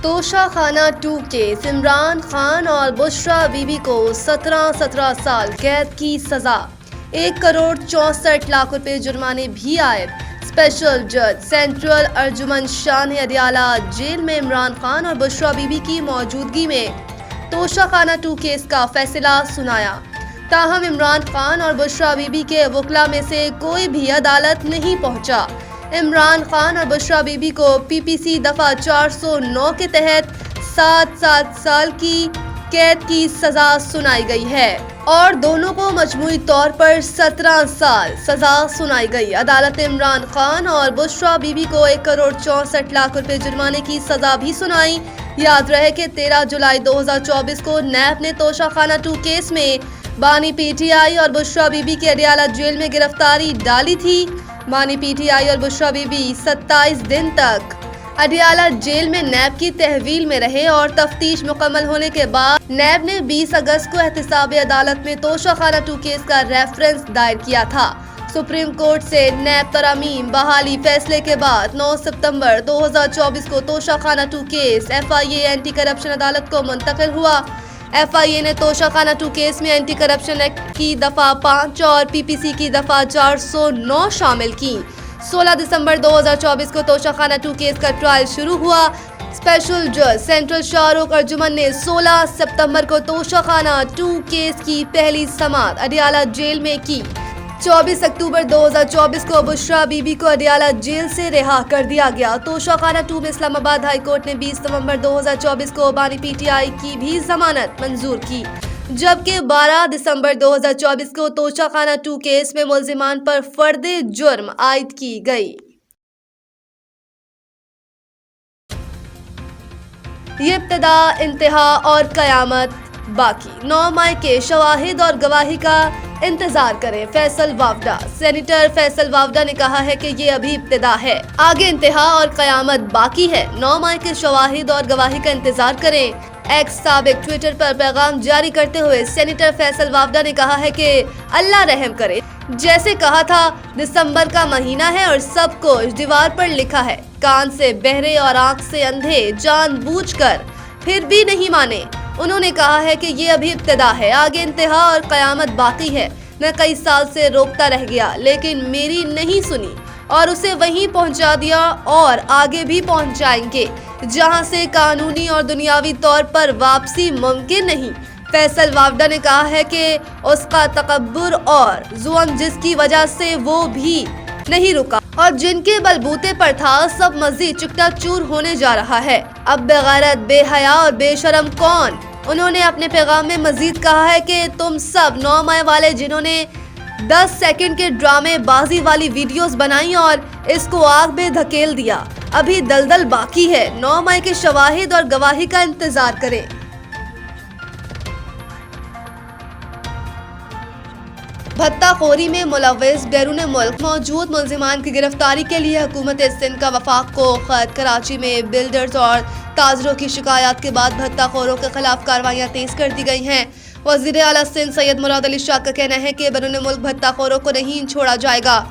توشہ خانہ 2 کیس عمران خان اور بشرا be be کو 17 سال قید کی سزا، 1,64,00,000 روپے جرمانے بھی عائد۔ اسپیشل جج سینٹرل ارجمن شاہ نے اڈیالہ جیل میں عمران خان اور بشرا بی بی کی موجودگی میں توشہ خانہ 2 کیس کا فیصلہ سنایا۔ تاہم عمران خان اور بشرا بی بی کے وکلاء میں سے کوئی بھی عدالت نہیں پہنچا۔ عمران خان اور بشرا بی بی کو پی پی سی دفعہ 409 کے تحت 7 سال کی قید کی سزا سنائی گئی ہے اور دونوں کو مجموعی طور پر 17 سال سزا سنائی گئی۔ عدالت نے عمران خان اور بشرا بی بی کو 1,64,00,000 روپے جرمانے کی سزا بھی سنائی۔ یاد رہے کہ 13 جولائی 2024 کو نیب نے توشہ خانہ 2 کیس میں بانی پی ٹی آئی اور بشرا بی بی کی اڈیالہ جیل میں گرفتاری ڈالی تھی۔ بانی پی ٹی آئی اور بشرا بی بی 27 دن تک اڈیالہ جیل میں نیب کی تحویل میں رہے اور تفتیش مکمل ہونے کے بعد نیب نے 20 اگست کو احتساب عدالت میں توشہ خانہ 2 کیس کا ریفرنس دائر کیا تھا۔ سپریم کورٹ سے نیب ترامیم بحالی فیصلے کے بعد 9 ستمبر 2024 کو توشہ خانہ 2 کیس ایف آئی اے اینٹی کرپشن عدالت کو منتقل ہوا۔ ایف آئی اے نے توشہ خانہ 2 کیس میں اینٹی کرپشن ایکٹ کی دفعہ 5 اور پی پی سی کی دفعہ 409 شامل کی۔ 16 دسمبر 2024 کو توشہ خانہ 2 کیس کا ٹرائل شروع ہوا۔ اسپیشل جج سینٹرل شاہ رخ ارجمن نے 16 ستمبر کو توشہ خانہ 2 کیس کی پہلی سماعت اڈیالہ جیل میں کی۔ 24 اکتوبر 2024 کو بشرا بی بی کو اڈیالہ جیل سے رہا کر دیا گیا۔ توشہ خانہ 2 میں اسلام آباد ہائی کورٹ نے 20 نومبر 2024 کو بانی پی ٹی آئی کی بھی ضمانت منظور کی، جبکہ 12 دسمبر 2024 کو توشہ خانہ 2 کیس میں ملزمان پر فرد جرم عائد کی گئی۔ یہ ابتدا، انتہا اور قیامت باقی، 9 مئی کے شواہد اور گواہی کا انتظار کریں۔ فیصل وافدہ سینیٹر فیصل وافدہ نے کہا ہے کہ یہ ابھی ابتدا ہے، آگے انتہا اور قیامت باقی ہے۔ 9 مئی کے شواہد اور گواہی کا انتظار کریں۔ ایکس سابق ٹویٹر پر پیغام جاری کرتے ہوئے سینیٹر فیصل وافدہ نے کہا ہے کہ اللہ رحم کرے، جیسے کہا تھا دسمبر کا مہینہ ہے اور سب کچھ دیوار پر لکھا ہے، کان سے بہرے اور آنکھ سے اندھے جان بوجھ کر پھر بھی نہیں مانے۔ انہوں نے کہا ہے کہ یہ ابھی ابتدا ہے، آگے انتہا اور قیامت باقی ہے۔ میں کئی سال سے روکتا رہ گیا لیکن میری نہیں سنی اور اسے وہیں پہنچا دیا اور آگے بھی پہنچائیں گے جہاں سے قانونی اور دنیاوی طور پر واپسی ممکن نہیں۔ فیصل وافدہ نے کہا ہے کہ اس کا تکبر اور ظلم جس کی وجہ سے وہ بھی نہیں رکا اور جن کے بلبوتے پر تھا، سب مزید چکنا چور ہونے جا رہا ہے۔ اب بے غیرت، بے حیا اور بے شرم کون؟ انہوں نے اپنے پیغام میں مزید کہا ہے کہ تم سب 9 مئی والے جنہوں نے 10 سیکنڈ کے ڈرامے بازی والی ویڈیوز بنائی اور اس کو آگ میں دھکیل دیا، ابھی دلدل باقی ہے۔ 9 مئی کے شواہد اور گواہی کا انتظار کریں۔ بھتہ خوری میں ملوث بیرون ملک موجود ملزمان کی گرفتاری کے لیے حکومت سندھ کا وفاق کو خط۔ کراچی میں بلڈرز اور تاجروں کی شکایات کے بعد بھتہ خوروں کے خلاف کارروائیاں تیز کر دی گئی ہیں۔ وزیر اعلیٰ سندھ سید مراد علی شاہ کا کہنا ہے کہ بیرون ملک بھتہ خوروں کو نہیں چھوڑا جائے گا۔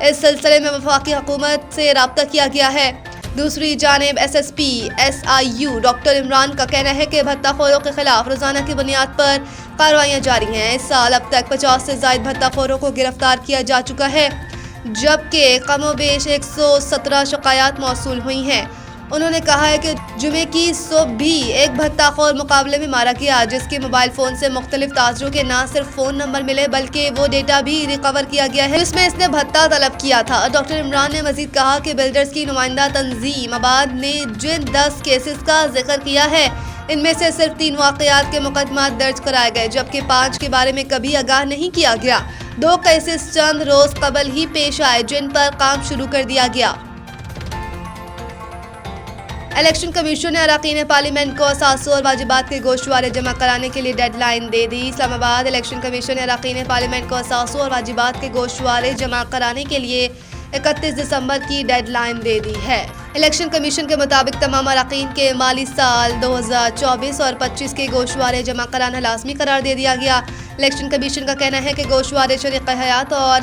اس سلسلے میں وفاقی حکومت سے رابطہ کیا گیا ہے۔ دوسری جانب S S P S I you doctor Imran کا کہنا ہے کہ بھتہ خوروں کے خلاف روزانہ کی بنیاد پر کارروائیاں جاری ہیں۔ اس سال اب تک 50 سے زائد بھتہ خوروں کو گرفتار کیا جا چکا ہے، جبکہ کم و بیش 117 شکایات موصول ہوئی ہیں۔ انہوں نے کہا ہے کہ جمعے کی صبح بھی ایک بھتہ خور مقابلے میں مارا گیا، جس کے موبائل فون سے مختلف تاجروں کے نہ صرف فون نمبر ملے بلکہ وہ ڈیٹا بھی ریکور کیا گیا ہے جس میں اس نے بھتہ طلب کیا تھا۔ ڈاکٹر عمران نے مزید کہا کہ بلڈرز کی نمائندہ تنظیم آباد نے جن 10 کیسز کا ذکر کیا ہے، ان میں سے صرف 3 واقعات کے مقدمات درج کرائے گئے، جبکہ 5 کے بارے میں کبھی آگاہ نہیں کیا گیا۔ 2 کیسز چند روز قبل ہی پیش آئے جن پر کام شروع کر دیا گیا۔ الیکشن کمیشن نے اراکین پارلیمنٹ کو اثاثوں اور واجبات کے گوشوارے جمع کرانے کے لیے ڈیڈ لائن دے دی۔ اسلام آباد الیکشن کمیشن نے اراکین پارلیمنٹ کو اثاثوں اور واجبات کے گوشوارے جمع کرانے کے لیے 31 دسمبر کی ڈیڈ لائن دے دی ہے۔ الیکشن کمیشن کے مطابق تمام اراکین کے مالی سال 2024 اور 25 کے گوشوارے جمع کرانا لازمی قرار دے دیا گیا۔ الیکشن کمیشن کا کہنا ہے کہ گوشوارے شریک حیات اور